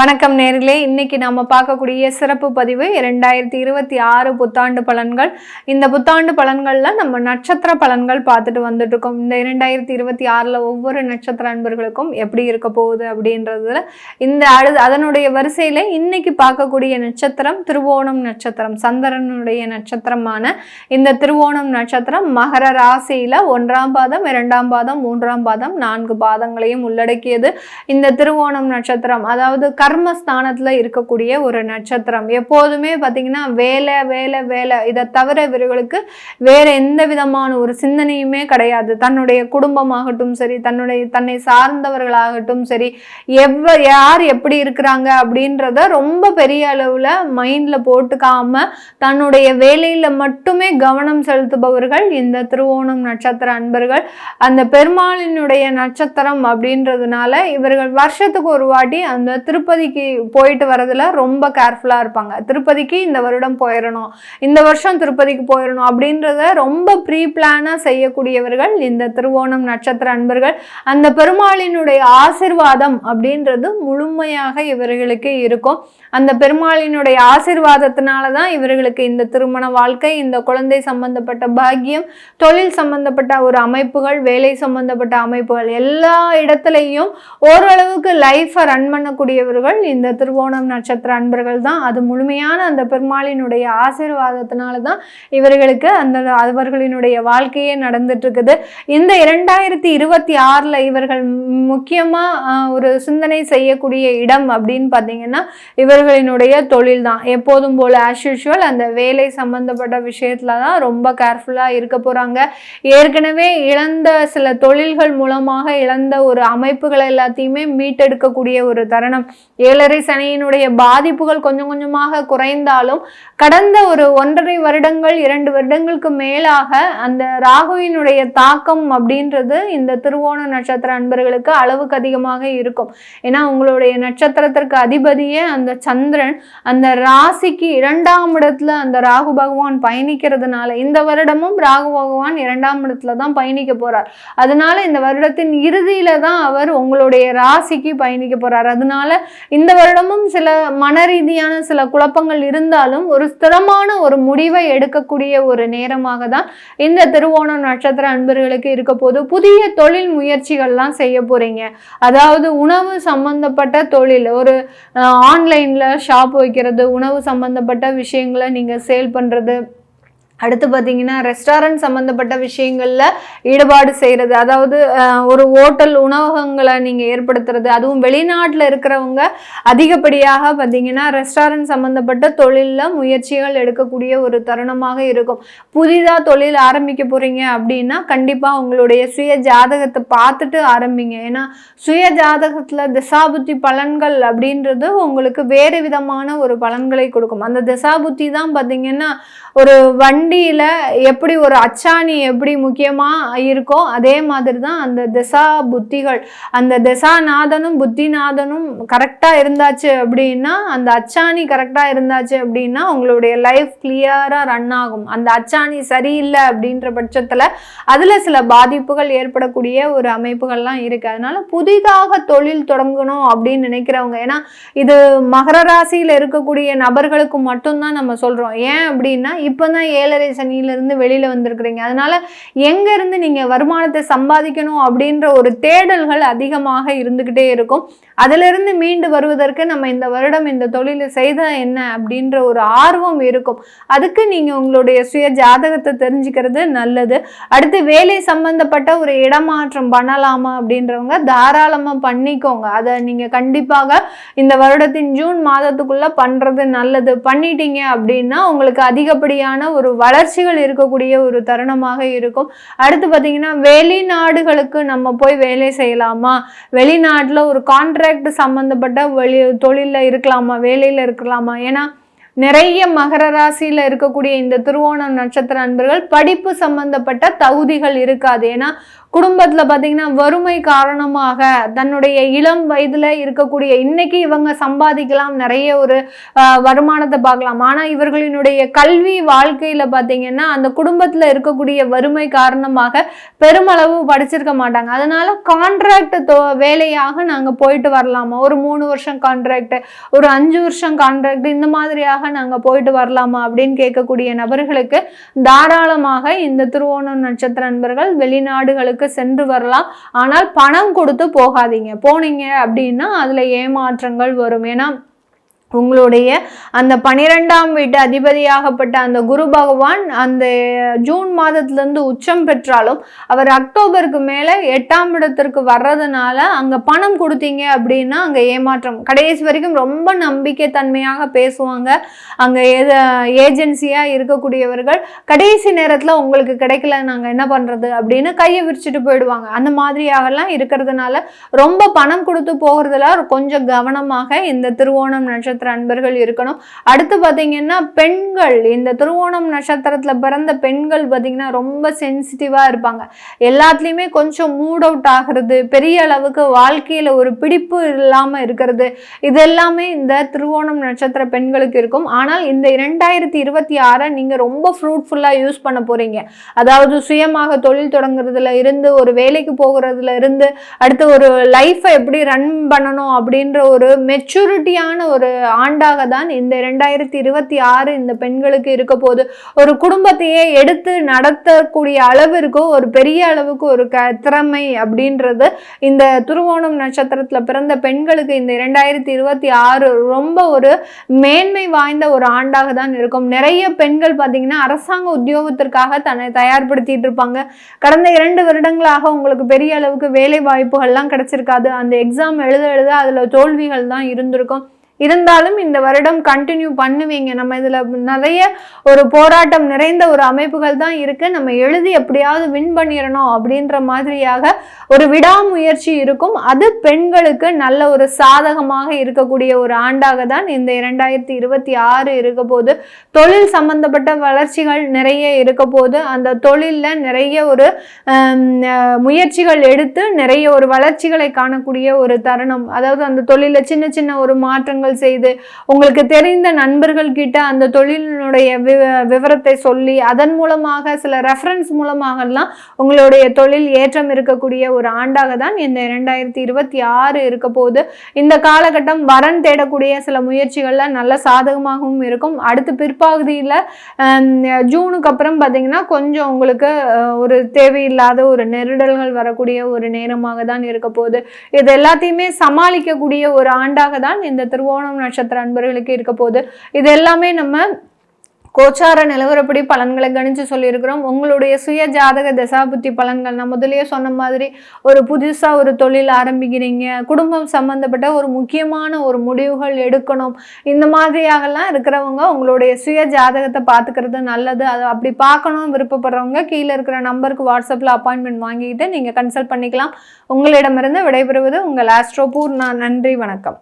வணக்கம் நேர்களே, இன்னைக்கு நாம பார்க்கக்கூடிய சிறப்பு பதிவு 2026 புத்தாண்டு பலன்கள். இந்த புத்தாண்டு பலன்கள்ல நம்ம நட்சத்திர பலன்கள் பார்த்துட்டு வந்துட்டு இருக்கோம். இந்த 2026ல ஒவ்வொரு நட்சத்திர அன்பர்களுக்கும் எப்படி இருக்க போகுது அப்படின்றதுல அதனுடைய வரிசையில இன்னைக்கு பார்க்கக்கூடிய நட்சத்திரம் திருவோணம் நட்சத்திரம். சந்திரனுடைய நட்சத்திரமான இந்த திருவோணம் நட்சத்திரம் மகர ராசியில 1ஆம் பாதம், 2ஆம் பாதம், 3ஆம் பாதம், 4 பாதங்களையும் உள்ளடக்கியது. இந்த திருவோணம் நட்சத்திரம் அதாவது கர்மஸ்தானத்துல இருக்கக்கூடிய ஒரு நட்சத்திரம். எப்போதுமே பார்த்தீங்கன்னா வேலை வேலை வேலை, இதை தவிர இவர்களுக்கு வேற எந்த விதமான ஒரு சிந்தனையுமே கிடையாது. தன்னுடைய குடும்பமாகட்டும் சரி, தன்னை சார்ந்தவர்களாகட்டும் சரி, யார் எப்படி இருக்கிறாங்க அப்படின்றத ரொம்ப பெரிய அளவுல மைண்ட்ல போட்டுக்காம தன்னுடைய வேலையில மட்டுமே கவனம் செலுத்துபவர்கள் இந்த திருவோணம் நட்சத்திர அன்பர்கள். அந்த பெருமாளினுடைய நட்சத்திரம் அப்படின்றதுனால இவர்கள் வருஷத்துக்கு ஒரு வாட்டி அந்த திருப்பதிக்கு போயிட்டு வரதுல ரொம்ப கேர்ஃபுல்லா இருப்பாங்க. திருப்பதிக்கு இந்த வருடம் போயிடணும், இந்த வருஷம் திருப்பதிக்கு போயிடணும் அப்படின்றத ரொம்ப ப்ரீ பிளானா செய்யக்கூடியவர்கள் இந்த திருவோணம் நட்சத்திர அன்பர்கள். அந்த பெருமாளினுடைய ஆசிர்வாதம் அப்படின்றது முழுமையாக இவர்களுக்கு இருக்கும். அந்த பெருமாளினுடைய ஆசிர்வாதத்தினாலதான் இவர்களுக்கு இந்த திருமண வாழ்க்கை, இந்த குழந்தை சம்பந்தப்பட்ட பாக்கியம், தொழில் சம்பந்தப்பட்ட ஒரு அமைப்புகள், வேலை சம்பந்தப்பட்ட அமைப்புகள், எல்லா இடத்துலையும் ஓரளவுக்கு லைஃபை ரன் பண்ணக்கூடியவர்கள் இந்த திருவோணம் நட்சத்திர அன்பர்கள் தான். அது முழுமையான அந்த பெருமாளினுடைய ஆசீர்வாதத்தினாலதான் இவர்களுக்கு அவர்களினுடைய வாழ்க்கையே நடந்துட்டு இருக்குது. இந்த 2026ல இவர்கள் முக்கியமா ஒரு சிந்தனை செய்யக்கூடிய இடம் அப்படின்னு பார்த்தீங்கன்னா இவர்களினுடைய தொழில் தான். எப்போதும் போல ஆஸ் யூஷுவல் அந்த வேலை சம்பந்தப்பட்ட விஷயத்துல தான் ரொம்ப கேர்ஃபுல்லா இருக்க போறாங்க. ஏற்கனவே இழந்த சில தொழில்கள் மூலமாக இழந்த ஒரு அமைப்புகள் எல்லாத்தையுமே மீட்டெடுக்கக்கூடிய ஒரு தருணம். 7.5 சனியினுடைய பாதிப்புகள் கொஞ்சம் கொஞ்சமாக குறைந்தாலும் கடந்த ஒரு 1.5 வருடங்கள் 2 வருடங்களுக்கு மேலாக அந்த ராகுவினுடைய தாக்கம் அப்படின்றது இந்த திருவோண நட்சத்திர அன்பர்களுக்கு அளவுக்கு அதிகமாக இருக்கும். ஏன்னா உங்களுடைய நட்சத்திரத்திற்கு அதிபதியே அந்த சந்திரன் அந்த ராசிக்கு 2ஆம் இடத்துல அந்த ராகு பகவான் பயணிக்கிறதுனால இந்த வருடமும் ராகு பகவான் 2ஆம் இடத்துல தான் பயணிக்க போறார். அதனால இந்த வருடத்தின் இறுதியில தான் அவர் உங்களுடைய ராசிக்கு பயணிக்க போறார். அதனால இந்த வருடமும் சில மன ரீதியான சில குழப்பங்கள் இருந்தாலும் ஒரு ஸ்திரமான ஒரு முடிவை எடுக்கக்கூடிய ஒரு நேரமாக தான் இந்த திருவோணம் நட்சத்திர அன்பர்களுக்கு இருக்க போது. புதிய தொழில் முயற்சிகள்லாம் செய்ய போறீங்க. அதாவது உணவு சம்பந்தப்பட்ட தொழில், ஒரு ஆன்லைன்ல ஷாப் வைக்கிறது, உணவு சம்பந்தப்பட்ட விஷயங்களை நீங்க சேல் பண்றது, அடுத்து பார்த்தீங்கன்னா ரெஸ்டாரண்ட் சம்மந்தப்பட்ட விஷயங்கள்ல ஈடுபாடு செய்கிறது, அதாவது ஒரு ஹோட்டல் உணவகங்களை நீங்கள் ஏற்படுத்துறது, அதுவும் வெளிநாட்டில் இருக்கிறவங்க அதிகப்படியாக பார்த்தீங்கன்னா ரெஸ்டாரண்ட் சம்மந்தப்பட்ட தொழிலில் முயற்சிகள் எடுக்கக்கூடிய ஒரு தருணமாக இருக்கும். புதிதாக தொழில் ஆரம்பிக்க போகிறீங்க அப்படின்னா கண்டிப்பாக உங்களுடைய சுய ஜாதகத்தை பார்த்துட்டு ஆரம்பிங்க. ஏன்னா சுய ஜாதகத்தில் திசாபுத்தி பலன்கள் அப்படின்றது உங்களுக்கு வேறு விதமான ஒரு பலன்களை கொடுக்கும். அந்த திசாபுத்தி தான் பார்த்தீங்கன்னா ஒரு வண்டியில எப்படி ஒரு அச்சாணி எப்படி முக்கியமா இருக்கோ அதே மாதிரி தான் அந்த திசா புத்திகள், அந்த திசாநாதனும் புத்திநாதனும் கரெக்டா இருந்தாச்சு அப்படின்னா, அந்த அச்சாணி கரெக்டா இருந்தாச்சு அப்படின்னா உங்களுடைய லைஃப் கிளியரா ரன் ஆகும். அந்த அச்சாணி சரியில்லை அப்படின்ற பட்சத்துல அதுல சில பாதிப்புகள் ஏற்படக்கூடிய ஒரு அமைப்புகள்லாம் இருக்கு. அதனால புதிதாக தொழில் தொடங்கணும் அப்படின்னு நினைக்கிறவங்க, ஏன்னா இது மகர ராசியில இருக்கக்கூடிய நபர்களுக்கு மட்டும்தான் நம்ம சொல்றோம். ஏன் அப்படின்னா இப்பதான் 7.5 சனியிலிருந்து வெளியில வந்திருக்கிறீங்க. அதனால எங்க இருந்து நீங்க வருமானத்தை சம்பாதிக்கணும் அப்படின்ற ஒரு தேடல்கள் அதிகமாக இருந்துகிட்டே இருக்கும். அதுல இருந்து மீண்டு வருவதற்கு நம்ம இந்த வருடம் இந்த தொழிலை செய்தா என்ன அப்படின்ற ஒரு ஆர்வம் இருக்கும். அதுக்கு நீங்க உங்களுடைய சுய ஜாதகத்தை தெரிஞ்சுக்கிறது நல்லது. அடுத்து வேலை சம்பந்தப்பட்ட ஒரு இடமாற்றம் பண்ணலாமா அப்படின்றவங்க தாராளமா பண்ணிக்கோங்க. அதை நீங்க கண்டிப்பாக இந்த வருடத்தின் ஜூன் மாதத்துக்குள்ள பண்றது நல்லது. பண்ணிட்டீங்க அப்படின்னா உங்களுக்கு அதிகப்படியான ஒரு வளர்ச்சிகள் இருக்கக்கூடிய ஒரு தருணமாக இருக்கும். அடுத்து பார்த்தீங்கன்னா வெளிநாடுகளுக்கு நம்ம போய் வேலை செய்யலாமா, வெளிநாட்டில் ஒரு கான்ட்ராக்ட் சம்பந்தப்பட்ட தொழிலில் இருக்கலாமா, வேலையில் இருக்கலாமா. ஏன்னா நிறைய மகர ராசியில இருக்கக்கூடிய இந்த திருவோணம் நட்சத்திர அன்பர்கள் படிப்பு சம்பந்தப்பட்ட தகுதிகள் இருக்காது. ஏன்னா குடும்பத்துல பாத்தீங்கன்னா வறுமை காரணமாக தன்னுடைய இளம் வயதுல இருக்கக்கூடிய இன்னைக்கு இவங்க சம்பாதிக்கலாம், நிறைய ஒரு வருமானத்தை பார்க்கலாம். ஆனா இவர்களினுடைய கல்வி வாழ்க்கையில பாத்தீங்கன்னா அந்த குடும்பத்துல இருக்கக்கூடிய வறுமை காரணமாக பெருமளவு படிச்சிருக்க மாட்டாங்க. அதனால கான்ட்ராக்ட் வேலையாக நாங்க போயிட்டு வரலாமா, ஒரு 3 வருஷம் கான்ட்ராக்ட், ஒரு 5 வருஷம் கான்ட்ராக்ட், இந்த மாதிரியாக நாங்க போயிட்டு வரலாமா அப்படின்னு கேட்கக்கூடிய நபர்களுக்கு தாராளமாக இந்த திருவோணம் நட்சத்திர நண்பர்கள் வெளிநாடுகளுக்கு சென்று வரலாம். ஆனால் பணம் கொடுத்து போகாதீங்க. போனீங்க அப்படின்னா அதுல ஏமாற்றங்கள் வரும். ஏன்னா உங்களுடைய அந்த 12ஆம் வீட்டு அதிபதியாகப்பட்ட அந்த குரு பகவான் அந்த ஜூன் மாதத்திலிருந்து உச்சம் பெற்றாலும் அவர் அக்டோபருக்கு மேல 8ஆம் இடத்திற்கு வர்றதுனால அங்க பணம் கொடுத்தீங்க அப்படின்னா அங்க ஏமாற்றம். கடைசி வரைக்கும் ரொம்ப நம்பிக்கை தன்மையாக பேசுவாங்க அங்க ஏஜென்சியா இருக்கக்கூடியவர்கள். கடைசி நேரத்துல உங்களுக்கு கிடைக்கல, நாங்க என்ன பண்றது அப்படின்னு கையை விரிச்சுட்டு போயிடுவாங்க. அந்த மாதிரியாகலாம் இருக்கிறதுனால ரொம்ப பணம் கொடுத்து போகிறதுல கொஞ்சம் கவனமாக இந்த திருவோணம் நட்சத்திர அன்பர்கள் இருக்கணும். அடுத்து பாத்தீங்கன்னா பெண்கள், இந்த திருவோணம் நட்சத்திரத்துல பிறந்த பெண்கள் பாத்தீங்கன்னா ரொம்ப சென்சிட்டிவா இருப்பாங்க. எல்லாத்துலயுமே கொஞ்சம் மூட் அவுட் ஆகிறது, பெரிய அளவுக்கு வாழ்க்கையில ஒரு பிடிப்பு இல்லாம இருக்கிறது, இது எல்லாமே இந்த திருவோணம் நட்சத்திர பெண்களுக்கு இருக்கும். ஆனால் இந்த 2026 நீங்க ரொம்ப ஃப்ரூட்ஃபுல்லா யூஸ் பண்ண போறீங்க. அதாவது சுயமாக தொழில் தொடங்குறதுல இருந்து, ஒரு வேலைக்கு போகிறதுல இருந்து, அடுத்து ஒரு லைஃபை எப்படி ரன் பண்ணணும் அப்படின்ற ஒரு மெச்சூரிட்டியான ஒரு ஆண்டாக தான் இந்த 2026 இந்த பெண்களுக்கு இருக்க போது. ஒரு குடும்பத்தையே எடுத்து நடத்தக்கூடிய அளவிற்கு ஒரு பெரிய அளவுக்கு ஒரு திறமை அப்படின்றது இந்த திருவோணம் நட்சத்திரத்துல பிறந்த பெண்களுக்கு இந்த 2026 ரொம்ப ஒரு மேன்மை வாய்ந்த ஒரு ஆண்டாக தான் இருக்கும். நிறைய பெண்கள் பார்த்தீங்கன்னா அரசாங்க உத்தியோகத்திற்காக தன்னை தயார்படுத்திட்டு இருப்பாங்க. கடந்த 2 வருடங்களாக உங்களுக்கு பெரிய அளவுக்கு வேலை வாய்ப்புகள்லாம் கிடைச்சிருக்காது. அந்த எக்ஸாம் எழுத அதுல தோல்விகள் தான் இருந்திருக்கும். இருந்தாலும் இந்த வருடம் கண்டினியூ பண்ணுவீங்க. நம்ம இதுல நிறைய ஒரு போராட்டம் நிறைந்த ஒரு அமைப்புகள் தான் இருக்கு. நம்ம எழுதி எப்படியாவது வின் பண்ணிடணும் அப்படின்ற மாதிரியாக ஒரு விடாமுயற்சி இருக்கும். அது பெண்களுக்கு நல்ல ஒரு சாதகமாக இருக்கக்கூடிய ஒரு ஆண்டாக தான் இந்த 2026 இருக்க போது. தொழில் சம்பந்தப்பட்ட வளர்ச்சிகள் நிறைய இருக்க போது. அந்த தொழில்ல நிறைய ஒரு முயற்சிகள் எடுத்து நிறைய ஒரு வளர்ச்சிகளை காணக்கூடிய ஒரு தருணம். அதாவது அந்த தொழில சின்ன சின்ன ஒரு மாற்றங்கள் செய்து உங்களுக்கு தெரிந்த நண்பர்கள் கிட்ட அந்த தொழிலினுடைய விவரத்தை சொல்லி அதன் மூலமாக சில ரெஃபரன்ஸ் மூலமாக எல்லாம் உங்களுடைய தொழில் ஏற்றம் இருக்கக்கூடிய ஒரு ஆண்டாக தான் இந்த 2026 இருக்க போது. இந்த காலகட்டம் வரன் தேடக்கூடிய சில முயற்சிகள்ல நல்ல சாதகமாகவும் இருக்கும். அடுத்து பிற்பகுதியில ஜூனுக்கு அப்புறம் பார்த்தீங்கன்னா கொஞ்சம் உங்களுக்கு ஒரு தேவையில்லாத ஒரு நெருடல்கள் வரக்கூடிய ஒரு நேரமாக தான் இருக்க போகுது. இது எல்லாத்தையுமே சமாளிக்கக்கூடிய ஒரு ஆண்டாக தான் இந்த திருவோணம் நட்சத்திர அன்பர்களுக்கு இருக்க போது. இது எல்லாமே நம்ம கோச்சார நிலவரப்படி பலன்களை கணிச்சு சொல்லியிருக்கிறோம். உங்களுடைய சுய ஜாதக தசாபுத்தி பலன்கள், நான் முதலியே சொன்ன மாதிரி ஒரு புதுசா ஒரு தொழில் ஆரம்பிக்கிறீங்க, குடும்பம் சம்பந்தப்பட்ட ஒரு முக்கியமான ஒரு முடிவுகள் எடுக்கணும், இந்த மாதிரியாகலாம் இருக்கிறவங்க உங்களுடைய சுய ஜாதகத்தை பார்த்துக்கிறது நல்லது. அது அப்படி பார்க்கணும் விருப்பப்படுறவங்க கீழே இருக்கிற நம்பருக்கு வாட்ஸ்அப்ல அப்பாயின்மெண்ட் வாங்கிக்கிட்டு நீங்க கன்சல்ட் பண்ணிக்கலாம். உங்களிடமிருந்து விடைபெறுவது உங்கள் ஆஸ்ட்ரோபூர்ணா. நன்றி, வணக்கம்.